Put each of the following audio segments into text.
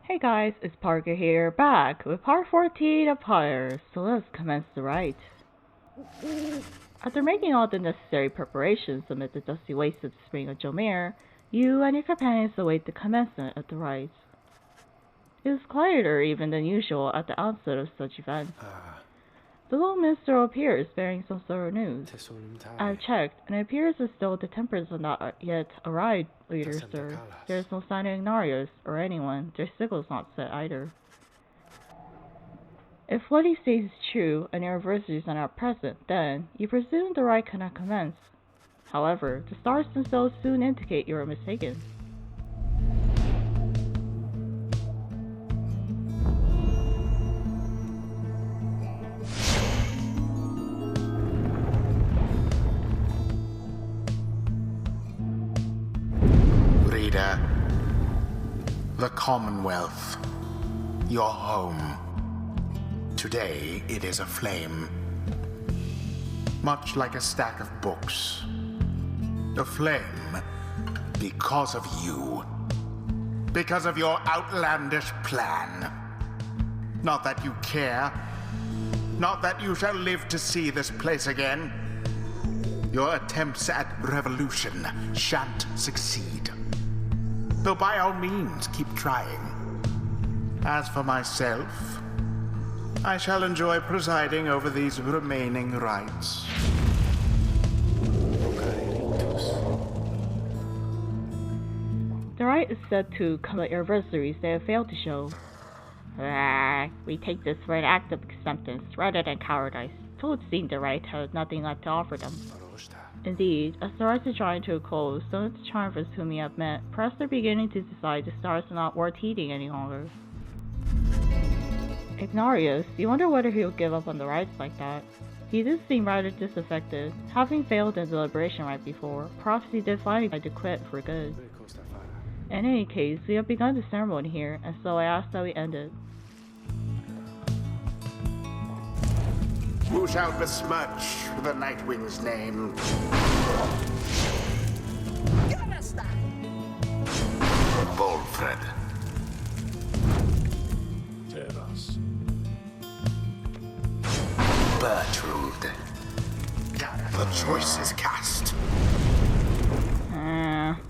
Hey guys, it's Parker here, back with part 14 of Pyre, so let's commence the rite. After making all the necessary preparations amid the dusty wastes of the spring of Jomir, you and your companions await the commencement of the rite. It is quieter even than usual at the outset of such events. The little minstrel appears bearing some sort of news. I have checked, and it appears as though the tempers have not yet arrived, leader sir. There is no sign of Ignarius or anyone. Their signal's not set either. If what he says is true, and your adversaries are not present, then you presume the rite cannot commence. However, the stars themselves soon indicate you are mistaken. The Commonwealth, your home. Today it is aflame. Much like a stack of books. Aflame because of you. Because of your outlandish plan. Not that you care. Not that you shall live to see this place again. Your attempts at revolution shan't succeed. Though by all means, keep trying. As for myself, I shall enjoy presiding over these remaining rites. The rite is said to commit your adversaries they have failed to show. We take this for an act of acceptance rather than cowardice. It would seem the rite has nothing left to offer them. Indeed, as the rites are drawing to a close, some of the charmers whom you have met, perhaps they're beginning to decide the stars are not worth heeding any longer. Ignarius, you wonder whether he'll give up on the rites like that. He did seem rather disaffected. Having failed in the liberation rite before, perhaps he did finally decide to quit for good. In any case, we have begun the ceremony here, and so I ask that we end it. Who shall besmirch the Nightwing's name? Bolfred. Bertrude. The choice is cast.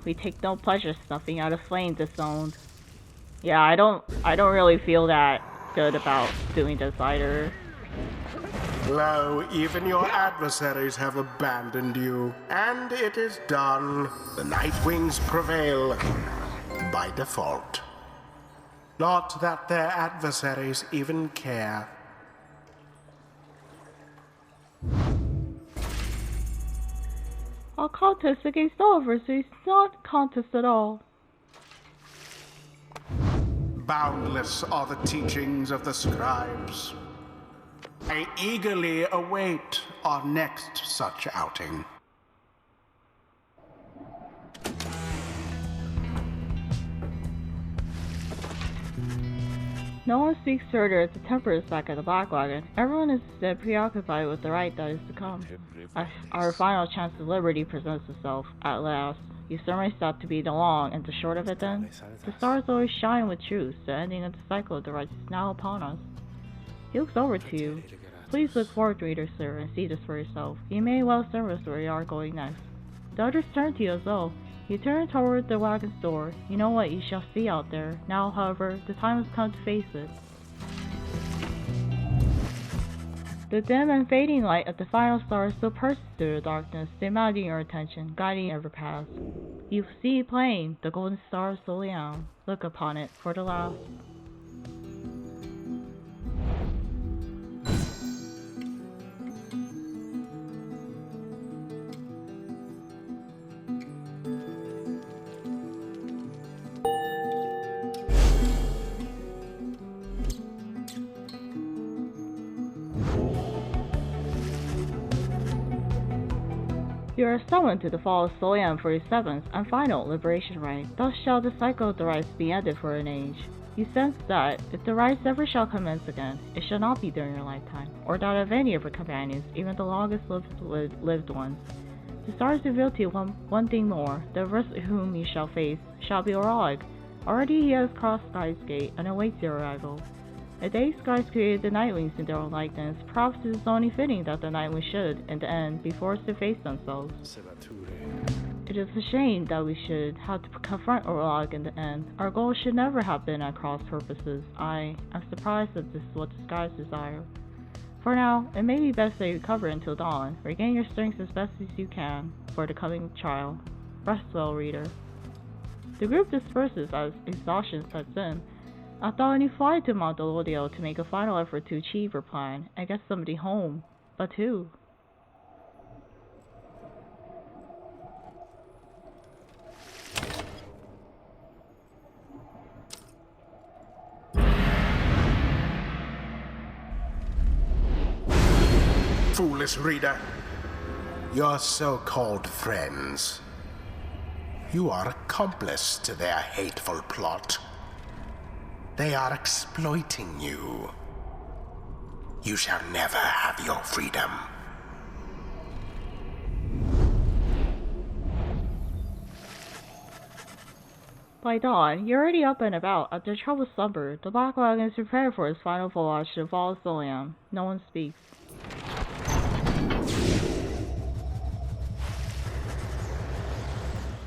We take no pleasure snuffing out a flame disowned. Yeah, I don't really feel that good about doing this either. Lo, even your adversaries have abandoned you, and it is done. The Nightwings prevail by default. Not that their adversaries even care. Our contest against all adversaries is not contest at all. Boundless are the teachings of the scribes. I eagerly await our next such outing. No one speaks further as the Temper is back at the back wagon. Everyone is instead preoccupied with the rite that is to come. Our final chance of liberty presents itself, at last. You surmise that to be the long and the short of it then? The stars always shine with truth, the ending of the cycle of the rite is now upon us. He looks over to you. Please look forward, reader sir, and see this for yourself. You may well serve us where you are going next. The others turn to you as well. You turn toward the wagon's door. You know what you shall see out there. Now, however, the time has come to face it. The dim and fading light of the final star still persists through the darkness, demanding your attention, guiding your path. You see plain the golden star of Soleil. Look upon it for the last. You are summoned to the fall of Soleil for your seventh and final liberation rite. Thus shall the cycle of the rites be ended for an age. You sense that, if the rites ever shall commence again, it shall not be during your lifetime, or that of any of your companions, even the longest lived ones. The stars reveal to you one thing more. The rest whom you shall face shall be heroic, Already he has crossed Sky's gate and awaits your arrival. The day Skies created the Nightwings in their own likeness, perhaps it is only fitting that the Nightwings should, in the end, be forced to face themselves. It is a shame that we should have to confront Orlog in the end. Our goal should never have been at cross purposes. I am surprised that this is what the Skies desire. For now, it may be best that you recover until dawn. Regain your strength as best as you can for the coming trial. Rest well, reader. The group disperses as exhaustion sets in. I thought when you fly to Mount Elodio to make a final effort to achieve your plan and get somebody home. But who? Foolish reader. Your so-called friends. You are accomplice to their hateful plot. They are exploiting you. You shall never have your freedom. By dawn, you're already up and about. After troubled slumber, the Black Wagon is prepared for its final voyage to the Fall of Soliam. No one speaks.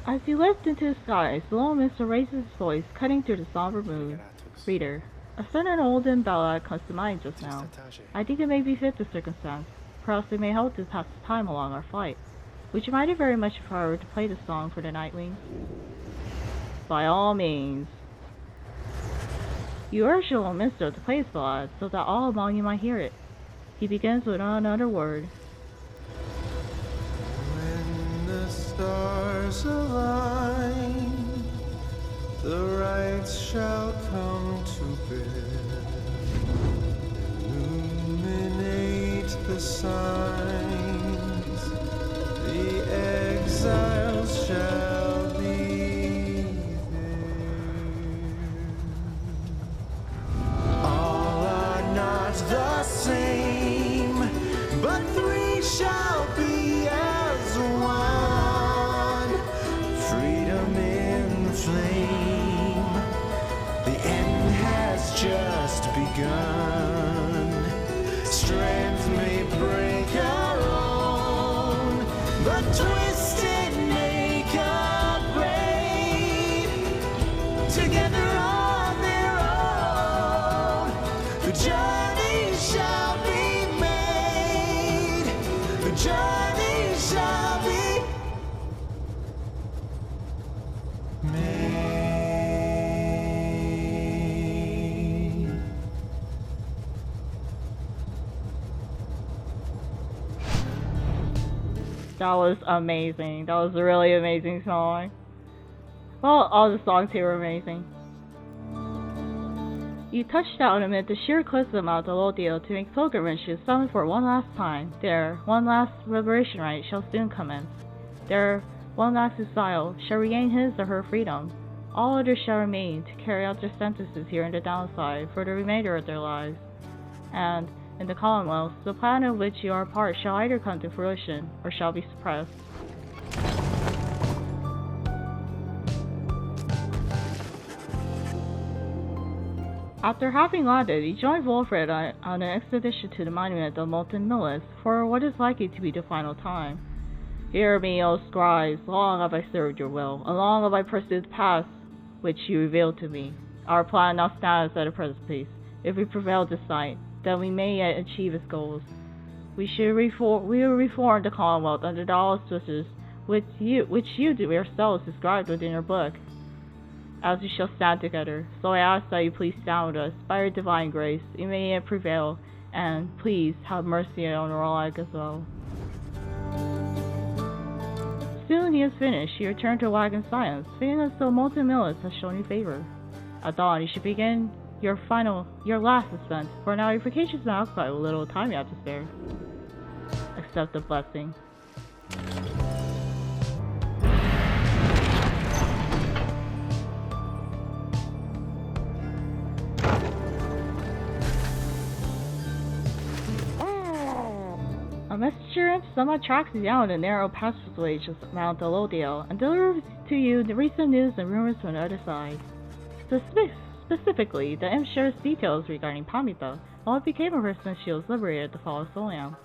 As you lift into the skies, the little mister raises his voice, cutting through the somber mood. Reader, a certain olden ballad comes to mind just now. I think it may befit the circumstance. Perhaps it may help to pass the time along our flight. Would you mind very much if I were to play the song for the Nightwings? By all means. You urge the little mister to play his ballad, so that all among you might hear it. He begins with another word. When the stars align, the rights shall come to bear. Illuminate the signs, the exiles shall be there. All are not the same, but three shall be as one. Freedom in the flame, the end has just begun. Strength may break our own, but twisted make a brave. Together on their own, the journey shall be made. The journey shall be made. That was amazing. That was a really amazing song. Well, all the songs here were amazing. You touched down amid the sheer cliffs of Mount Elodio to make pilgrimage to the summit for one last time. There, one last liberation rite shall soon commence. There, one last exile shall regain his or her freedom. All others shall remain to carry out their sentences here in the downside for the remainder of their lives. And, in the Commonwealth, the plan of which you are a part shall either come to fruition or shall be suppressed. After having landed, you join Wolfred on an expedition to the monument of Molten Millis for what is likely to be the final time. Hear me, O scribes, long have I served your will, and long have I pursued the paths which you revealed to me. Our plan now stands at a precipice. If we prevail this night, then we may yet achieve its goals. We will reform the Commonwealth under the auspices which you yourselves described within your book, as we shall stand together. So I ask that you please stand with us. By your divine grace, we may yet prevail, and please have mercy on Orlog as well. Soon he is finished. You return to Wagon Science, feeling as though Molten Millis has shown you favor. At dawn, you should begin your last ascent, for now your vacation is now outside with little time you have to spare. Accept the blessing. A messenger somehow tracks you down the narrow passageway of Mount Elodio and delivers to you the recent news and rumors from the other side. Specifically, the imp shares details regarding Pamita, and what became of her since she was liberated at the fall of Soliam.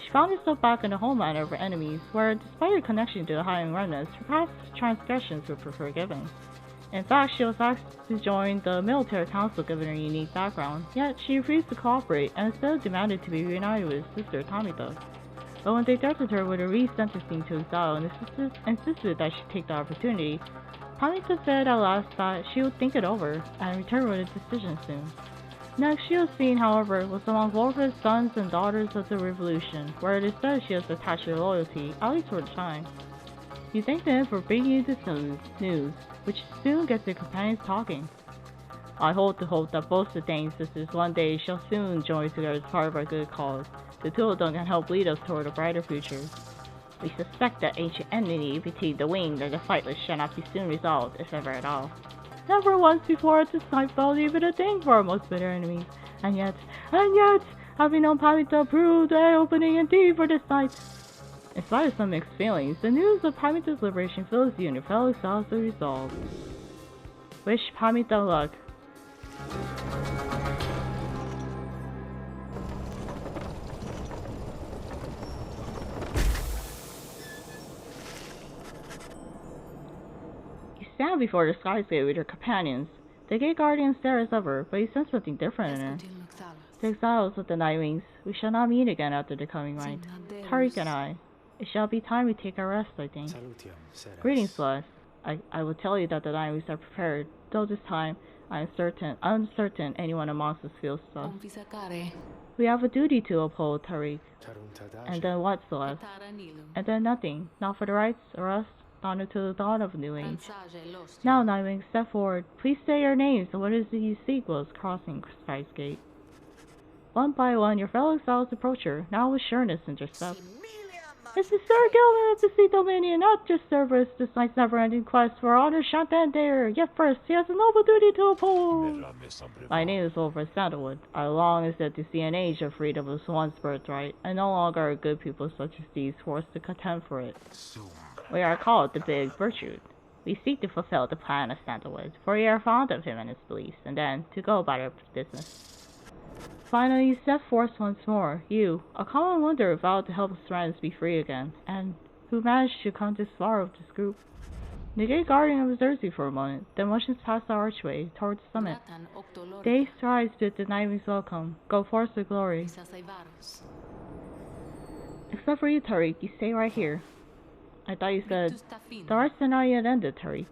She found herself back in the homeland of her enemies, where, despite her connection to the hiding remnants, her past transgressions were forgiven. In fact, she was asked to join the military council given her unique background, yet she refused to cooperate and instead demanded to be reunited with his sister Tamita. But when they threatened her with a re-sentencing to exile and insisted that she take the opportunity, Tamita said at last that she would think it over and return with a decision soon. Next she was seen, however, was among Volva's sons and daughters of the revolution, where it is said she has attached her loyalty, at least for the time. You thank them for bringing you this news, which soon gets your companions talking. I hold to hope that both the Dane sisters one day shall soon join together as part of our good cause. The two of them can help lead us toward a brighter future. We suspect that ancient enmity between the winged and the fightless shall not be soon resolved, if ever at all. Never once before has this night felt even a thing for our most bitter enemies. And yet, having known Pamita proved eye-opening indeed for this night. In spite of some mixed feelings, the news of Pamita's liberation fills you and your fellow exiles with resolve. Wish Pamita luck. You stand before the skyscape with your companions. The gate guardian stares at her, but you sense something different in her. The exiles of the Nightwings, we shall not meet again after the coming night. Tariq and I. It shall be time we take our rest, I think. Greetings, Celeste. I will tell you that the Nightwings are prepared, though this time I am uncertain anyone amongst us feels so. We have a duty to uphold, Tariq. And then what, Celeste? And then nothing. Not for the rights or us, not until the dawn of a new age. Now, Nightwing, step forward. Please say your names and what is it you seek whilst crossing Sky's Gate. One by one, your fellow exiles approach her, now with sureness in their step. It's the Sir Gilman of the Sea Dominion, not just service. This night's never-ending quest for honor shan't end there. Yet first, he has a noble duty to uphold. My name is Wolfred Sandalwood. I long instead to see an age of freedom as one's birthright, and no longer are good people such as these forced to contend for it. We are called the Big Virtue. We seek to fulfill the plan of Sandalwood, for we are fond of him and his beliefs, and then to go about our business. Finally, you step forth once more, you, a common wanderer vowed to help his friends be free again, and who managed to come this far with this group. The gate guardian observes you for a moment, then motions past the archway towards the summit. Day strives to the Nightwing's welcome. Go forth with glory. Except for you, Tariq, you stay right here. I thought you said, the arts are not yet ended, Tariq.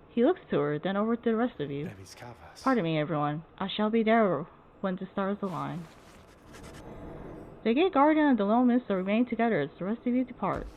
He looks to her, then over to the rest of you. Pardon me, everyone. I shall be there when the stars align. The gate guardian and the lone minister remain together as the rest of you depart.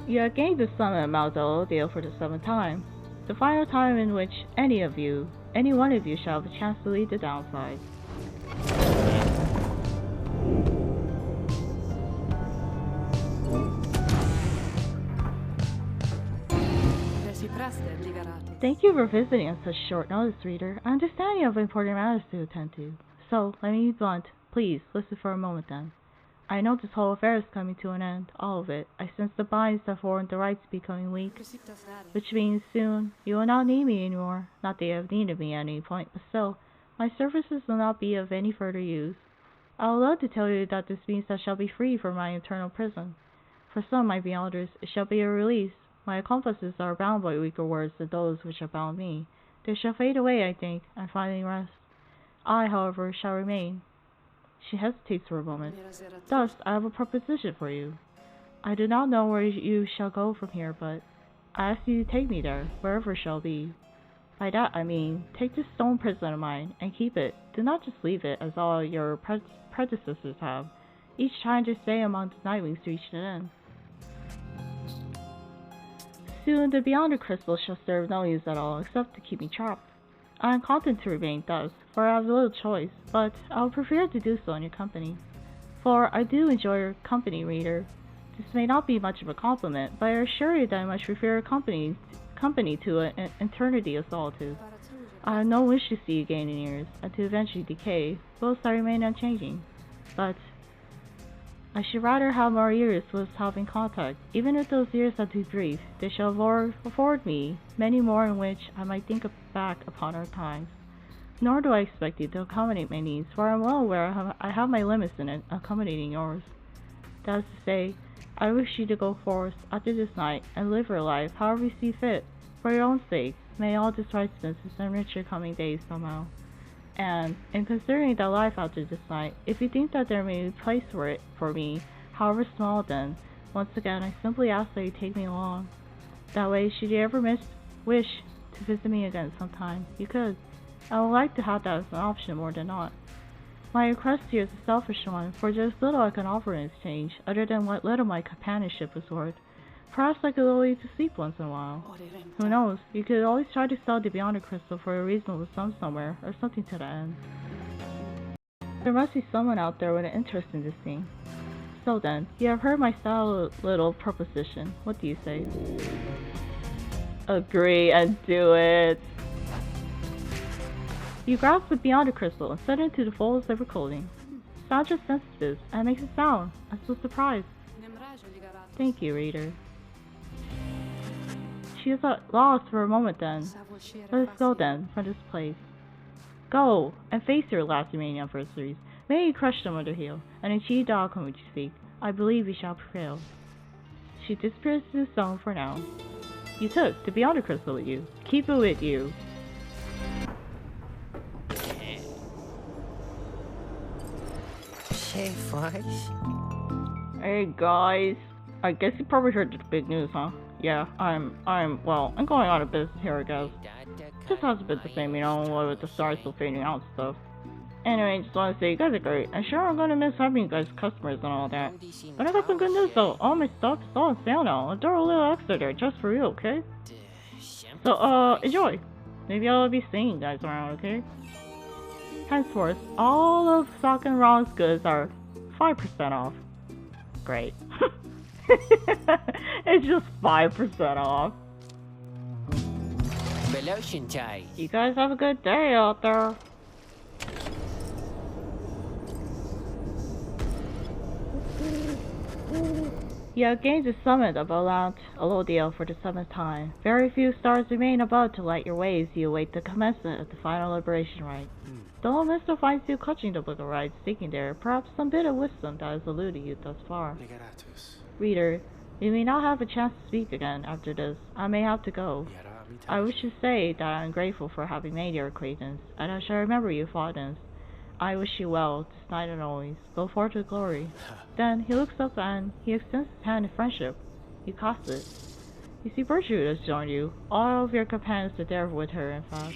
You have gained the summit of Mount Delodale for the 7th time, the final time in which any one of you shall have a chance to lead the downside. Thank you for visiting on such short notice, reader. I understand you have important matters to attend to. So, let me be blunt. Please, listen for a moment then. I know this whole affair is coming to an end, all of it. I sense the binds that warrant the rights becoming weak. Which means soon, you will not need me anymore. Not that you have needed me at any point, but still, my services will not be of any further use. I would love to tell you that this means I shall be free from my internal prison. For some might be others, it shall be a release. My accomplices are bound by weaker words than those which have bound me. They shall fade away, I think, and finally rest. I, however, shall remain. She hesitates for a moment. Thus, I have a proposition for you. I do not know where you shall go from here, but I ask you to take me there, wherever it shall be. By that I mean, take this stone prison of mine, and keep it. Do not just leave it, as all your predecessors have, each trying to stay among the Nightwings to reach an end. Soon, the Beyonder Crystal shall serve no use at all, except to keep me trapped. I am content to remain thus, for I have little choice, but I would prefer to do so in your company. For I do enjoy your company, reader. This may not be much of a compliment, but I assure you that I much prefer your company company to an eternity of solitude. I have no wish to see you gain in years, and to eventually decay, whilst I remain unchanging. But I should rather have more years with having contact. Even if those years are too brief, they shall afford me many more in which I might think back upon our times. Nor do I expect you to accommodate my needs, for I am well aware I have my limits in accommodating yours. That is to say, I wish you to go forth after this night and live your life however you see fit. For your own sake, may all this righteousness enrich your coming days somehow. And, in considering that life after this night, if you think that there may be a place for it for me, however small then, once again I simply ask that you take me along. That way, should you ever wish to visit me again sometime, you could. I would like to have that as an option more than not. My request to you is a selfish one, for there is little I can offer in exchange, other than what little my companionship is worth. Perhaps I could lull you to sleep once in a while. Who knows, you could always try to sell the Beyond Crystal for a reasonable sum somewhere, or something to that end. There must be someone out there with an interest in this thing. So then, you have heard my style little proposition. What do you say? Agree and do it! You grasp the Beyond the Crystal and set it into the folds of her clothing. Sound just sensitive, and it makes a sound. I'm so surprised. Thank you, reader. She is lost for a moment then. Let us go then, from this place. Go, and face your last remaining adversaries. May you crush them under heel, and achieve the outcome which you seek. I believe we shall prevail. She disappears to the stone for now. You took the Beyond the Crystal with you. Keep it with you. Hey guys, I guess you probably heard the big news, huh? Yeah, I'm going out of business here, I guess. Just hasn't been the same, with the stars still fading out and stuff. Anyway, just want to say you guys are great. I'm sure I'm gonna miss having you guys customers and all that. But I got some good news though. All my stuff is all on sale now. I'll throw a little extra there just for you, okay? So, enjoy. Maybe I'll be seeing you guys around, okay? Henceforth, all of Sock and Ron's goods are 5% off. Great. It's just 5% off. You guys have a good day out there. You have gained the summit of Mount Elodiel for the 7th time. Very few stars remain above to light your way as you await the commencement of the final liberation rite. Though Mr. finds you clutching the book of rites, seeking there, perhaps some bit of wisdom that has eluded you thus far. Reader, you may not have a chance to speak again after this. I may have to go. I wish to say that I am grateful for having made your acquaintance, and I shall remember you fondness. I wish you well, this night and always. Go forth to glory. Then he looks up and he extends his hand in friendship. You cast it. You see, Virtue has joined you. All of your companions are there with her, in fact.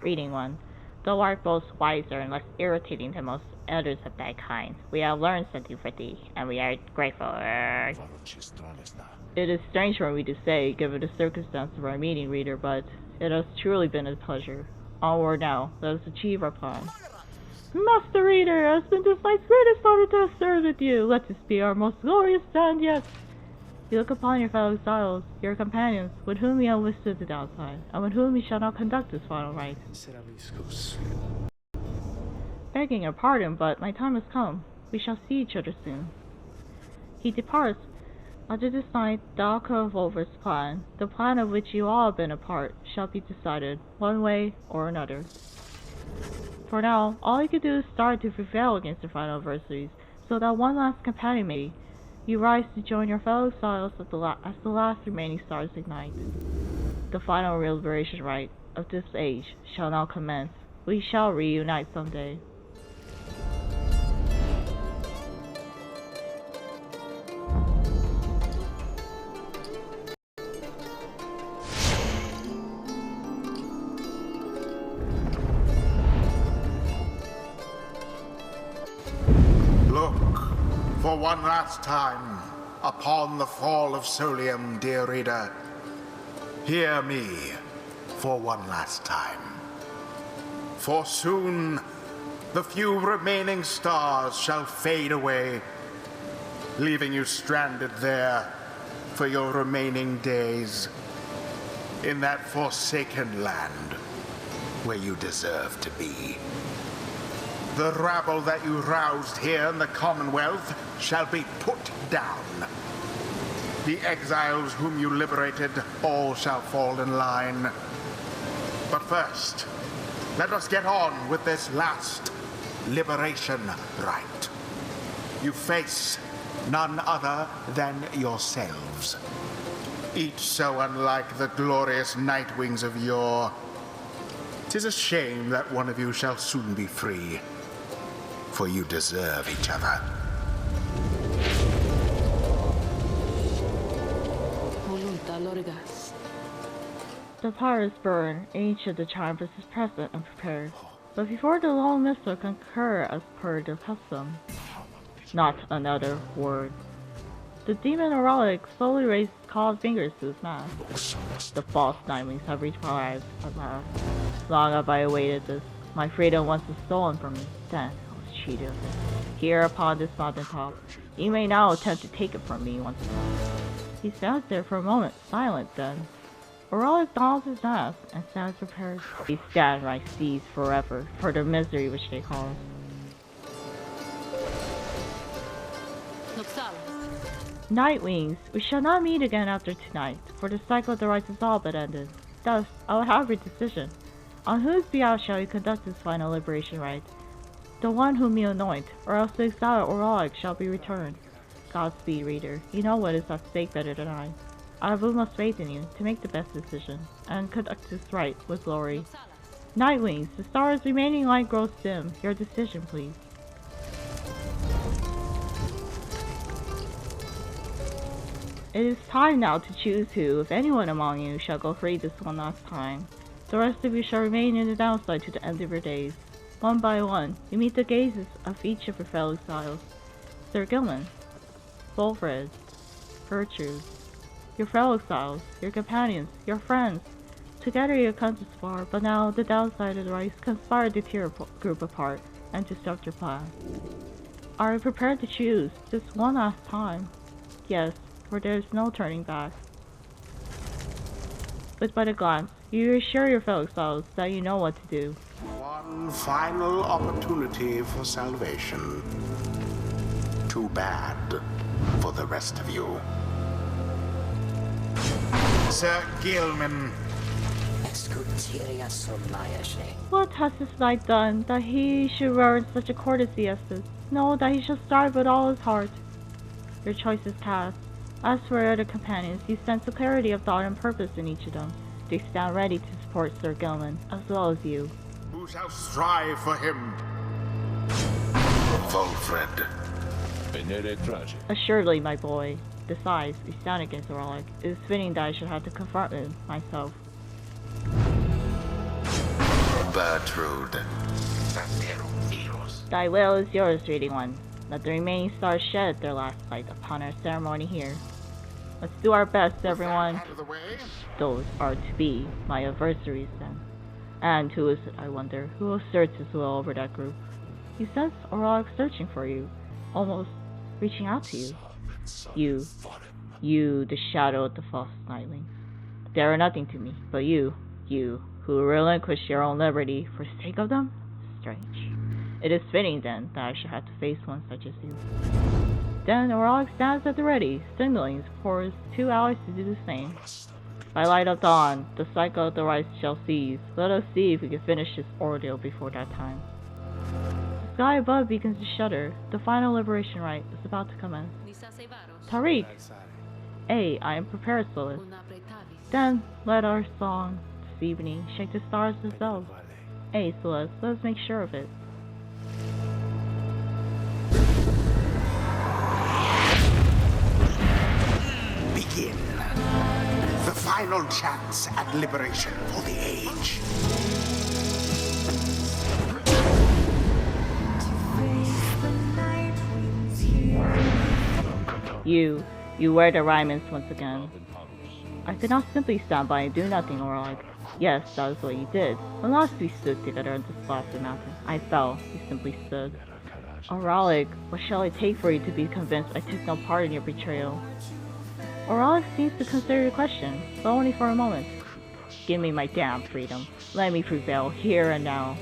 Reading 1. Though art both wiser and less irritating than most elders of thy kind, we have learned something for thee, and we are grateful. It is strange for me to say, given the circumstance of our meeting, reader, but it has truly been a pleasure. Onward now, let us achieve our plan. Master Reader, it has been this night's greatest honor to have served with you. Let this be our most glorious stand yet. You look upon your fellow exiles, your companions, with whom you have withstood the downside, and with whom you shall now conduct this final rite. Begging your pardon, but my time has come. We shall see each other soon. He departs. After this night, the outcome of Over's plan, the plan of which you all have been a part, shall be decided, one way or another. For now, all you can do is start to prevail against the final adversaries, so that one last companion may you rise to join your fellow exiles as the last remaining stars ignite. The final liberation rite of this age shall now commence. We shall reunite someday. For one last time, upon the fall of Solium, dear reader, hear me for one last time. For soon, the few remaining stars shall fade away, leaving you stranded there for your remaining days. in that forsaken land where you deserve to be. The rabble that you roused here in the Commonwealth shall be put down. The exiles whom you liberated, all shall fall in line. But first, let us get on with this last liberation rite. You face none other than yourselves. Each so unlike the glorious Nightwings of yore. 'Tis a shame that one of you shall soon be free, for you deserve each other. The pyres burn, and each of the charms is present and prepared. But before the long missile concur as per their custom, not another word. The demon Oralic slowly raises clawed fingers to his mask. The false Nightwings have arrived at last. Long have I awaited this. My freedom once was stolen from me, then I was cheated of it. Here upon this mountain top, you may now attempt to take it from me once more. He stands there for a moment, silent then. Oralic dons his mask and stands prepared. These downright seas forever for the misery which they cause. Nightwings, we shall not meet again after tonight, for the cycle of the rites is all but ended. Thus, I will have your decision. On whose behalf shall you conduct this final liberation rite? The one whom you anoint, or else the exiled Oralic shall be returned. Godspeed, reader. You know what is at stake better than I. I have utmost faith in you to make the best decision, and conduct this rite with glory. Nightwings, the stars' remaining light grows dim. Your decision, please. It is time now to choose who, if anyone among you, shall go free this one last time. The rest of you shall remain in the downside to the end of your days. One by one, you meet the gazes of each of your fellow exiles. Sir Gilman, Wilfred, Gertrude, your fellow exiles, your companions, your friends. Together you have come this far, but now the downside of the rice conspire to tear your group apart and disrupt your plan. Are you prepared to choose, just one last time? Yes, for there is no turning back. With but a glance, you reassure your fellow exiles that you know what to do. One final opportunity for salvation. Too bad for the rest of you. Sir Gilman. What has this knight done that he should warrant such a courtesy as this? Know that he shall strive with all his heart. Your choice is cast. As for your other companions, you sense the clarity of thought and purpose in each of them. They stand ready to support Sir Gilman, as well as you. Who shall strive for him? Wilfred. Assuredly, my boy. Besides, we stand against Oralic. It is fitting that I should have to confront him myself. Gertrude. Thy will is yours, Reading One. Let the remaining stars shed their last light upon our ceremony here. Let's do our best, everyone. Out of the way. Those are to be my adversaries, then. And who is it, I wonder, who asserts his will over that group? You sense Oralic searching for you, almost reaching out to you. You, the shadow of the false Nightwings. They are nothing to me, but you, who relinquish your own liberty for the sake of them? Strange. It is fitting, then, that I should have to face one such as you. Then Oralic stands at the ready, signaling for his two allies to do the same. By light of dawn, the cycle of the rites shall cease. Let us see if we can finish this ordeal before that time. The sky above begins to shudder. The final liberation rite is about to commence. Tariq! I am prepared, Solus. Then, let our song this evening shake the stars themselves. Solus, let us make sure of it. Begin. The final chance at liberation for the age. You wear the raiments once again. I could not simply stand by and do nothing, Oralic. Yes, that is what you did. When last we stood together on this blasted mountain, I fell. You simply stood. Oralic, what shall it take for you to be convinced I took no part in your betrayal? Oralic seems to consider your question, but only for a moment. Give me my damn freedom. Let me prevail here and now.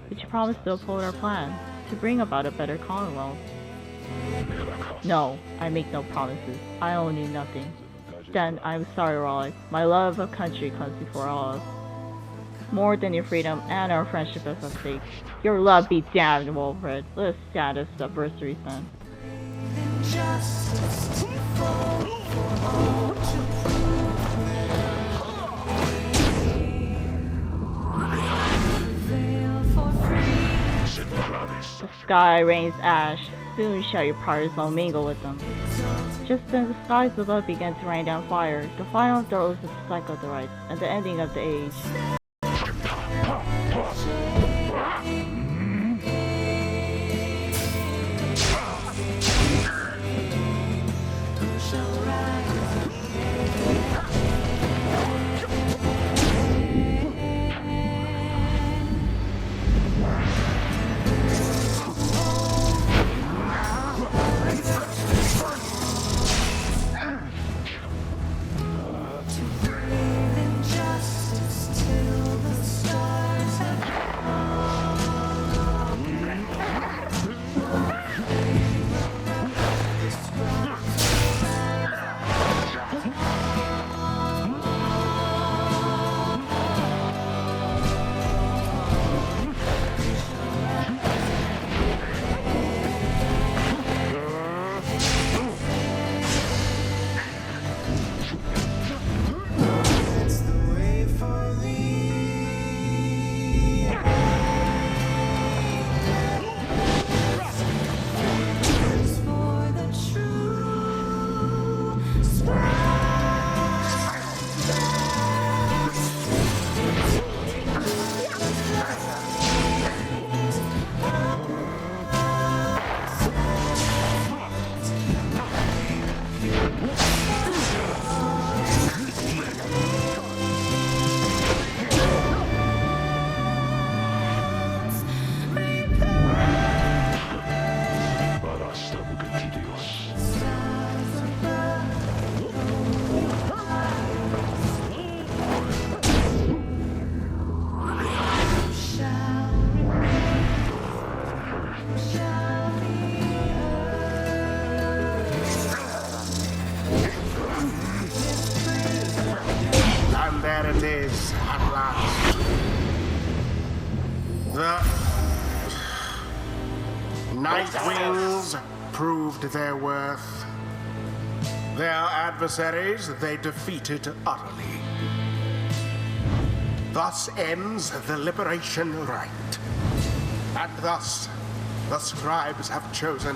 Did you promise to uphold our plan? To bring about a better Commonwealth? No, I make no promises. I owe you nothing. Then I'm sorry, Raleigh. My love of country comes before all else. More than your freedom and our friendship is at stake. Your love be damned, Wilfred. Let us stand as adversaries then. The sky rains ash. Soon shall your partisan mingle with them. Just as the skies above began to rain down fire, the final throes of the cycle of the rites, and the ending of the age. Nightwings proved their worth. Their adversaries they defeated utterly. Thus ends the liberation rite. And thus, the scribes have chosen.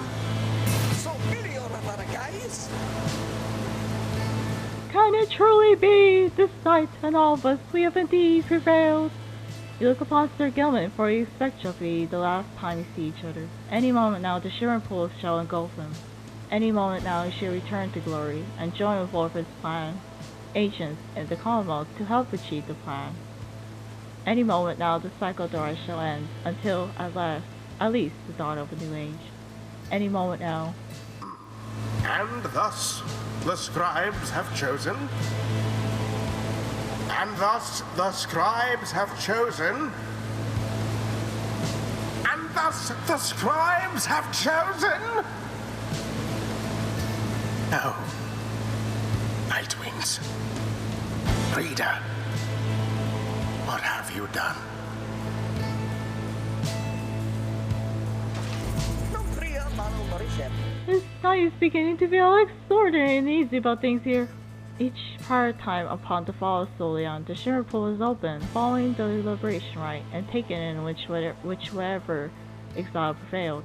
Can it truly be? This night and all of us, we have indeed prevailed. You look upon Sir Gilman, for you expect shall be the last time you see each other. Any moment now the shimmering pools shall engulf him. Any moment now he shall return to glory, and join with Wolford's plan, ancients in the Commonwealth to help achieve the plan. Any moment now the cycle of the rise shall end, until, at least, the dawn of a new age. Any moment now. And thus, the scribes have chosen. And thus, the scribes have chosen. And thus, the scribes have chosen. Oh, Nightwings. Reader, what have you done? This night is beginning to feel extraordinary and easy about things here. Each prior time upon the fall of Solion, the shimmer pool was open, following the liberation rite, and taken in whichever exile prevailed.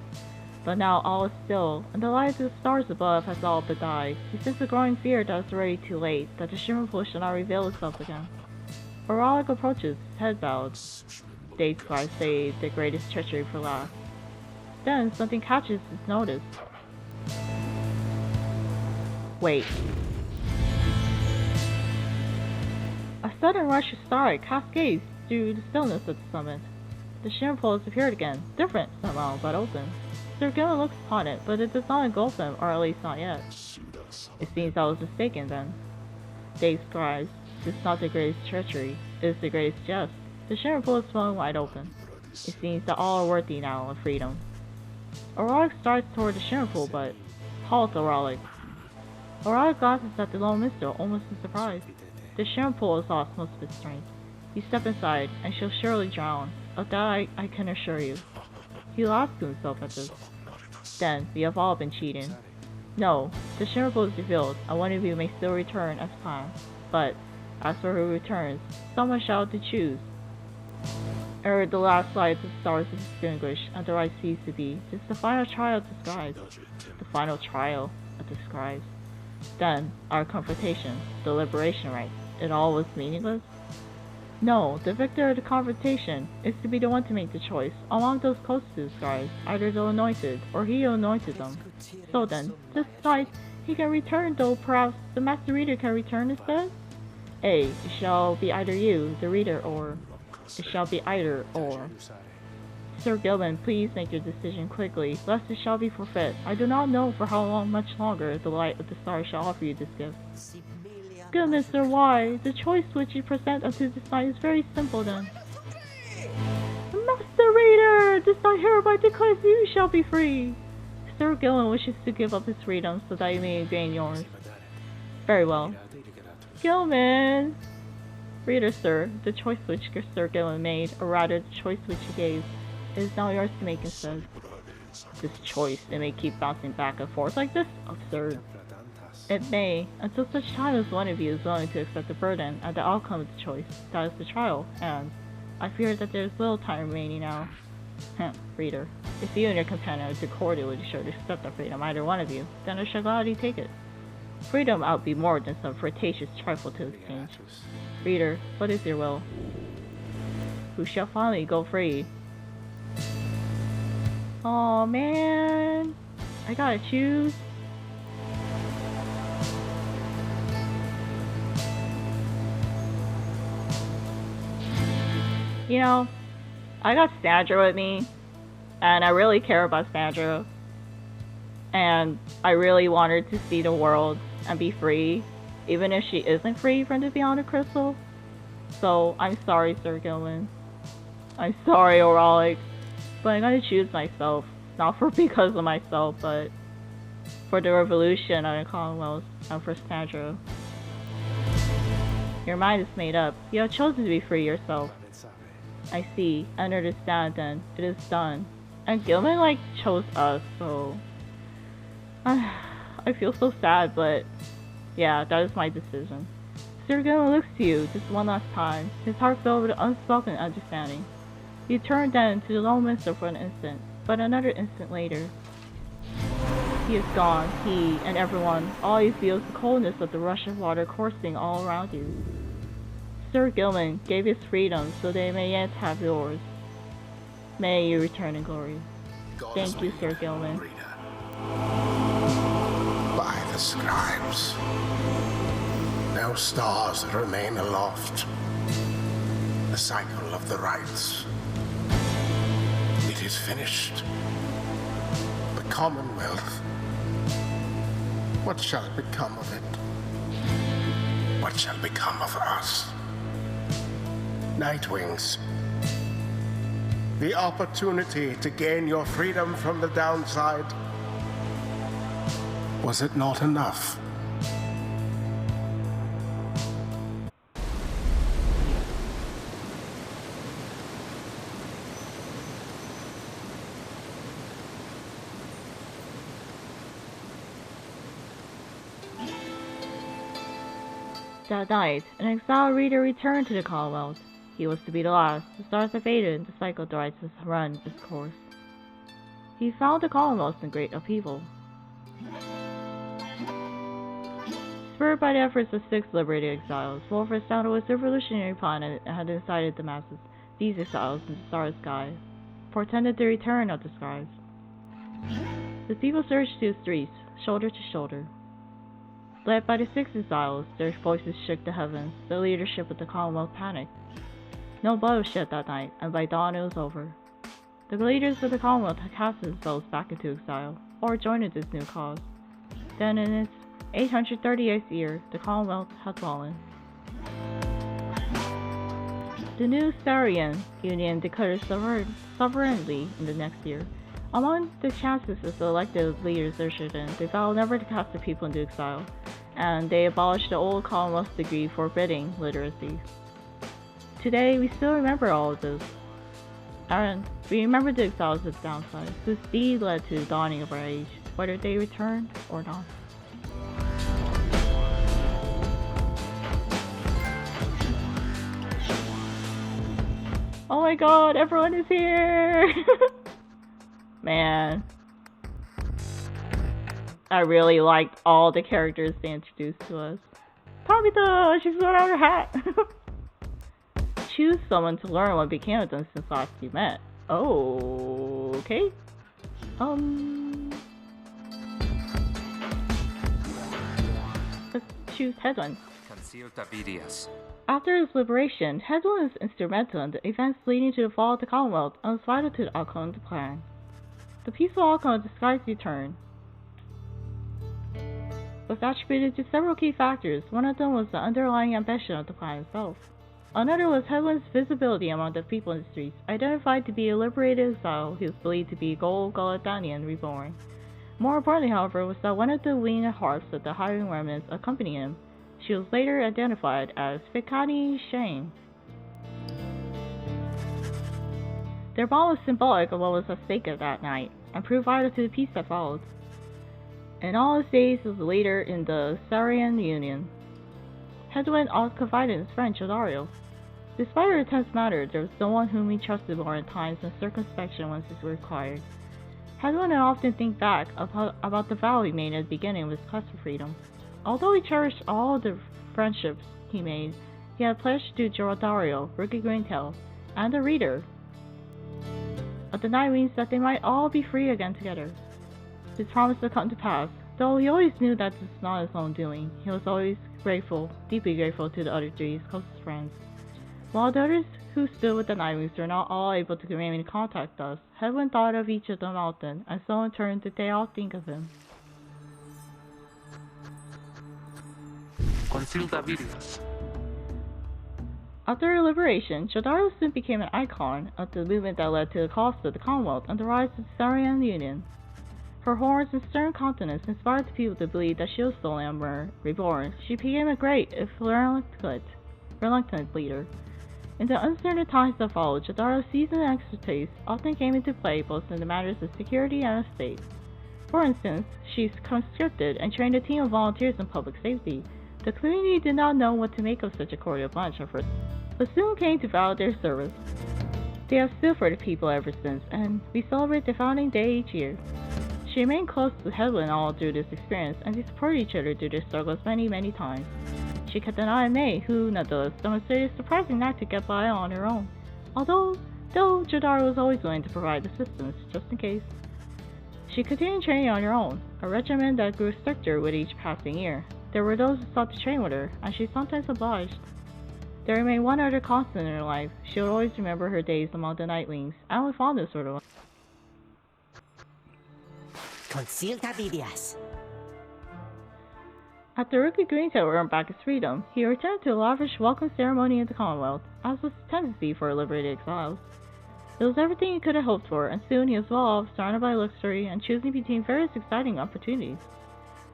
But now all is still, and the light of the stars above has all but died. He senses a growing fear that it's already too late, that the shimmer pool shall not reveal itself again. Oralic approaches, head bowed. Days scribes say the greatest treachery for last. Then something catches his notice. Wait. A sudden rush of starlight cascades through the stillness of the summit. The shimmer pool has appeared again, different somehow, but open. Sir Gillen looks upon it, but it does not engulf him, or at least not yet. It seems I was mistaken then. Dave scribes. This is not the greatest treachery, it is the greatest jest. The shimmering pool is flung wide open. It seems that all are worthy now of freedom. Aurorax starts toward the shimmering pool, but halt, Aurorax. Aurorax glances at the lone minstrel, almost in surprise. The shimmering pool has lost most of its strength. You step inside, and she'll surely drown. Of that I can assure you. He laughs to himself at this. Then, we have all been cheating. No, the shimmering pool is revealed, and one of you may still return as planned. But, as for who returns, someone shall have to choose. Ere the last light of the stars is extinguished, and the light ceases to be, this is the final trial of the scribes. The final trial of the scribes. Then, our confrontation, the liberation rites, it all was meaningless? No, the victor of the confrontation is to be the one to make the choice among those close to the scribes, either the anointed, or he who anointed them. So then, this night, he can return, though perhaps the master reader can return instead? It shall be either you, the reader, or... It shall be either or. Sir Gilman, please make your decision quickly, lest it shall be forfeit. I do not know for how long, much longer, the light of the stars shall offer you this gift. Goodness, Sir, why? The choice which you present unto this knight is very simple then. Master Reader! This knight hereby declares you shall be free! Sir Gilman wishes to give up his freedom so that you may gain yours. Very well. Gilman! Reader, sir, the choice which Sir Gilman made, or rather the choice which he gave, is now yours to make instead. This choice, it may keep bouncing back and forth like this? Absurd. It may, until such time as one of you is willing to accept the burden and the outcome of the choice. That is the trial, and I fear that there is little time remaining now. Reader, if you and your companion are too cordially sure to accept the freedom, either one of you, then I shall gladly take it. Freedom ought be more than some flirtatious trifle to exchange. Reader, what is your will? Who shall finally go free? Aw, man, I gotta choose. You know, I got Sandra with me, and I really care about Sandra, and I really want her to see the world and be free, even if she isn't free from the Beyond the Crystal. So, I'm sorry, Sir Gilman. I'm sorry, Aurorax, but I'm gonna choose myself. Not because of myself, but for the revolution of the Commonwealth and for Sandra. Your mind is made up. You have chosen to be free yourself. I see. Understand then. It is done. And Gilman, chose us, so... I feel so sad, but... Yeah, that is my decision. Sir Gilman looks to you just one last time, his heart filled with unspoken understanding. You turn then to the lone minstrel for an instant, but another instant later. He is gone, he and everyone. All you feel is the coldness of the rush of water coursing all around you. Sir Gilman gave his freedom so they may yet have yours. May you return in glory. Thank you, Sir Gilman. By the scribes, no stars remain aloft. The cycle of the rites. It is finished. The Commonwealth. What shall become of it? What shall become of us? Nightwings, the opportunity to gain your freedom from the downside, was it not enough? That night, an exiled reader returned to the Commonwealth. He was to be the last. The stars had faded and the cycle of the rites has run its course. He found the Commonwealth in great upheaval. Spurred by the efforts of 6 liberated exiles, Wolfert sounded a revolutionary plan and had incited the masses. These exiles in the starry sky portended the return of the scribes. The people surged to the streets, shoulder to shoulder. Led by the 6 exiles, their voices shook the heavens. The leadership of the Commonwealth panicked. No blood was shed that night, and by dawn it was over. The leaders of the Commonwealth had cast themselves back into exile, or joined this new cause. Then in its 838th year, the Commonwealth had fallen. the new Sarian Union declared sovereignty in the next year. Among the chances as the elected leaders ushered in, they vowed never to cast the people into exile, and they abolished the old Commonwealth degree forbidding literacy. Today, we still remember all of this. And we remember the exiles as downside, whose deed led to the dawning of our age, whether they returned or not. Oh my god, everyone is here! Man. I really liked all the characters they introduced to us. Tabitha! She's without her hat! Choose someone to learn what became of them since last you met. Oh, okay. Let's choose Hedwin. After his liberation, Hedwin was instrumental in the events leading to the fall of the Commonwealth and was vital to the outcome of the plan. The peaceful outcome of the Sky's return was attributed to several key factors. One of them was the underlying ambition of the plan itself. Another was Hedwin's visibility among the people in the streets. Identified to be a liberated exile, he was believed to be Gold Galadanian reborn. More importantly, however, was that one of the winged harps of the hiring remnants accompanied him. She was later identified as Fikani Shane. Their bond was symbolic of what was at stake that night, and proved vital to the peace that followed. In all his days as a leader in the Sarian Union, Hedwin also confided in his friend Chodario. Despite her intense manner, there was no one whom he trusted more in times when circumspection was required. Hedwin would often think back about the vow he made at the beginning of his quest for freedom. Although he cherished all the friendships he made, he had pledged to Chodario, Rookie Greentail, and the Reader of the Nightwings that they might all be free again together. His promise would come to pass, though he always knew that this was not his own doing. He was always grateful, deeply grateful to the other three, his closest friends. While the others who stood with the Nightwings were not all able to remain in contact with us, Hedwin thought of each of them often, and so in turn did they all think of him. After her liberation, Chodario soon became an icon of the movement that led to the collapse of the Commonwealth and the rise of the Sarian Union. Her horns and stern countenance inspired the people to believe that she was still Emperor reborn. She became a great, if reluctant leader. In the uncertain times that followed, Chodario's seasoned expertise often came into play both in the matters of security and of state. For instance, she conscripted and trained a team of volunteers in public safety. The community did not know what to make of such a cordial bunch at first, but soon came to value their service. They have stood for the people ever since, and we celebrate their founding day each year. She remained close to Hedwin all through this experience, and they supported each other through their struggles many times. She kept an eye on May, who, nonetheless, demonstrated a surprising knack to get by on her own, though Chodario was always willing to provide assistance, just in case. She continued training on her own, a regimen that grew stricter with each passing year. There were those who sought to train with her, and she sometimes obliged. There remained one other constant in her life. She would always remember her days among the Nightwings, and with fondness for them. Consilta Vidias. After Rookie Greentail earned back his freedom, he returned to a lavish welcome ceremony in the Commonwealth, as was the tendency for liberated exiles. It was everything he could have hoped for, and soon he was well off, surrounded by luxury, and choosing between various exciting opportunities.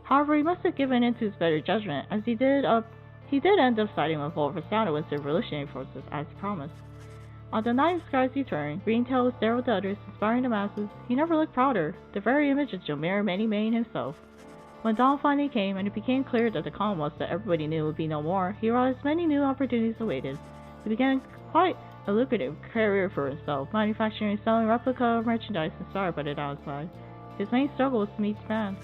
However, he must have given in to his better judgment, as he did end up siding with what sounded with the revolutionary forces, as promised. On the night of Sky's return, Greentail was there with the others, inspiring the masses. He never looked prouder, the very image of Jomir Many himself. When dawn finally came, and it became clear that the Commonwealth that everybody knew would be no more, he realized many new opportunities awaited. He began quite a lucrative career for himself, manufacturing and selling replica merchandise inspired by the downside. His main struggle was to meet demand.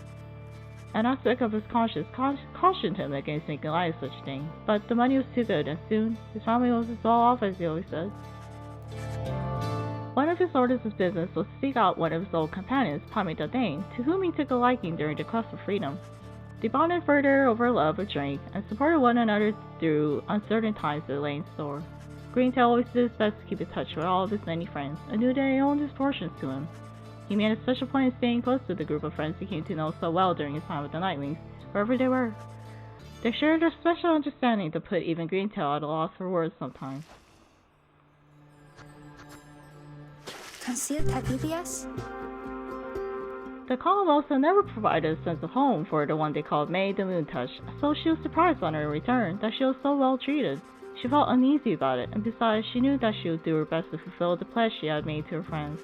An aspect of his conscience cautioned him against making light of such a thing, but the money was too good, and soon his family was as well off as he always said. One of his orders of business was to seek out one of his old companions, Pamita Dane, to whom he took a liking during the quest for freedom. They bonded further over love of drink, and supported one another through uncertain times that lay in store. Greentail always did his best to keep in touch with all of his many friends, and knew they owed his fortunes to him. He made a special point of staying close to the group of friends he came to know so well during his time with the Nightwings, wherever they were. They shared a special understanding to put even Greentail at a loss for words sometimes. Concealed Avidias? The Commonwealth had never provided a sense of home for the one they called May the Moontouch, so she was surprised on her return that she was so well treated. She felt uneasy about it, and besides, she knew that she would do her best to fulfill the pledge she had made to her friends.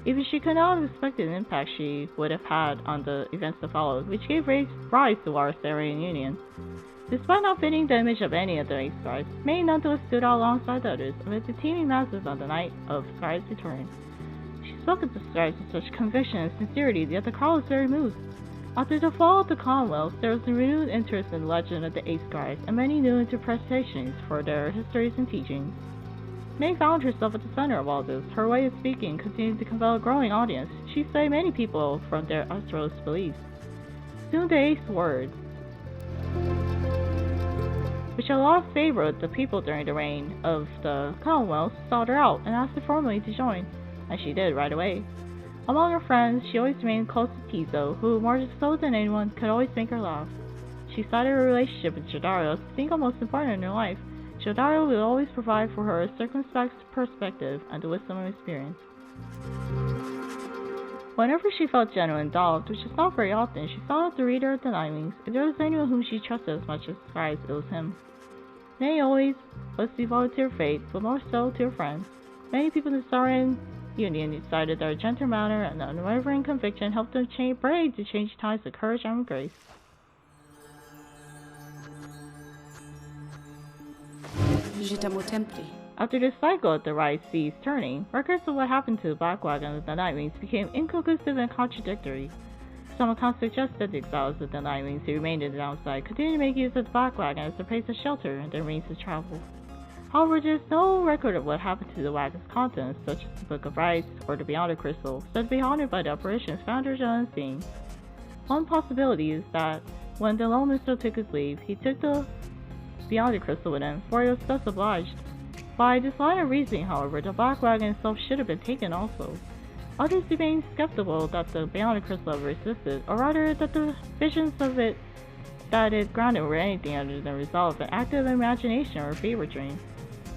Even she could not have expected the impact she would have had on the events that followed, which gave rise to our Syrian Union. Despite not fitting the image of any of the 8 Skies, May nonetheless stood out alongside the others amid the teeming masses on the night of Sky's return. She spoke of the Skies with such conviction and sincerity that the crowd was very moved. After the fall of the Commonwealth, there was a renewed interest in the legend of the 8 Skies and many new interpretations for their histories and teachings. May found herself at the center of all this. Her way of speaking continued to compel a growing audience. She swayed many people from their Astralist beliefs. Soon the 8th word, which had lost favor with the people during the reign of the Commonwealth, sought her out and asked her formally to join, and she did right away. Among her friends, she always remained close to Tizo, who, more so than anyone, could always make her laugh. She cited her relationship with Jodario as the single most important in her life. Jodario would always provide for her a circumspect perspective and the wisdom of experience. Whenever she felt genuine doubt, which was not very often, she sought out the reader of the Nightwings. If there was anyone whom she trusted as much as Skies, it was him. May always was devoted to her fate, but more so to her friends. Many people in the Syrian Union decided that her gentle manner and unwavering conviction helped them brave to change times with courage and with grace. After the cycle of the ride ceased turning, records of what happened to the Black Wagon of the Nightwings became inconclusive and contradictory. Some accounts suggest that the exiles of the Nightwings who remained in the downside continued to make use of the Black Wagon as a place of shelter and their means of travel. However, there is no record of what happened to the wagon's contents, such as the Book of Rites or the Beyond Crystal, said to be haunted by the apparitions found or unseen. One possibility is that when the lone minstrel took his leave, he took the Beyond Crystal with him, for he was thus obliged. By this line of reasoning, however, the Black Wagon itself should have been taken also. Others remain skeptical that the Beyond Crystal ever existed, or rather that the visions of it that it grounded were anything other than the result of an active imagination or a fever dream.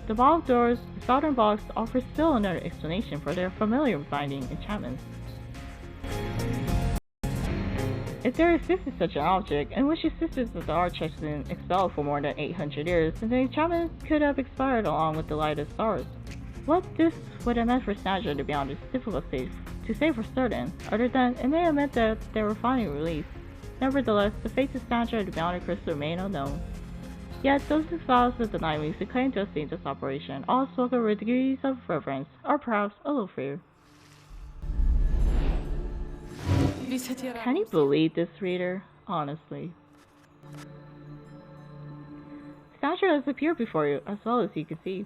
The Bog Doors, the Southern Bogs, offer still another explanation for their familiar binding enchantments. If there existed such an object, in which the Sisters of the Arch has been expelled for more than 800 years, then the enchantment could have expired along with the light of stars. What this would have meant for Sandra to Beyond is difficult to say for certain, other than it may have meant that they were finally released. Nevertheless, the fate of Sandra and the Beyond Crystal remain unknown. Yet those exiles of the Nightwings who claimed to have seen this operation all spoke with degrees of reverence, or perhaps a little fear. Can you believe this, reader? Honestly. Sandra has appeared before you, as well as you can see.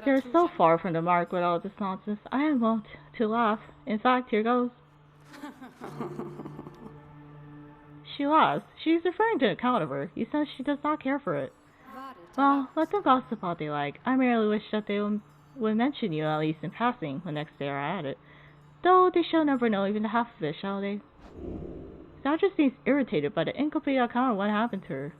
You're so far from the mark with all this nonsense. I am wont to laugh. In fact, here goes. She laughs. She is referring to an account of her. You sense she does not care for it. Well, let them gossip all they like. I merely wish that they would mention you, at least in passing, when next they are at it. Though they shall never know even the half of it, shall they? Sandra seems irritated by the incomplete account of what happened to her.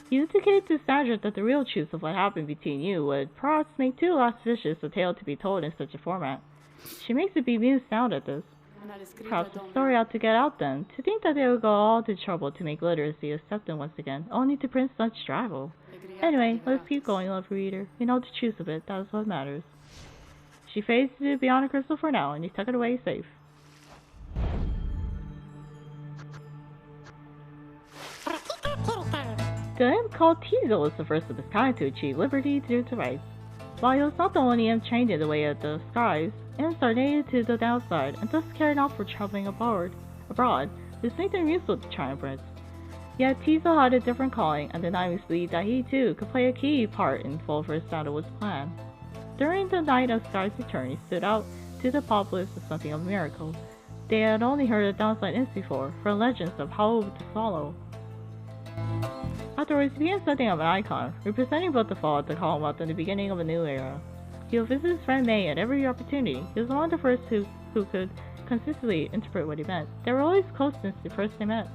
You indicate to Sandra that the real truth of what happened between you would perhaps make too auspicious a tale to be told in such a format. She makes a bemused sound at this. Perhaps the story ought to get out then. To think that they would go all the trouble to make literacy accepted once again, only to print such drivel. Anyway, let's keep going, lovely reader. You know the truth of it, that is what matters. She fades to Beyond the Crystal for now, and you tuck it away safe. The imp called Tizo was the first of his kind to achieve liberty through the rites. While he was not the only imp trained in the way of the skies, imps are native to the downside and thus carried out for traveling abroad, distinct and useful to triumvirates. Yet Tizo had a different calling, and the Nightwings believed that he too could play a key part in fulfilling Sandalwood's plan. During the night of Sky's return, he stood out to the populace as something of a miracle. They had only heard of downside imps before, from legends of how it would follow. Afterwards, he became something of an icon, representing both the fall of the Commonwealth and the beginning of a new era. He would visit his friend May at every opportunity. He was one of the first who could consistently interpret what he meant. They were always close since the first they met.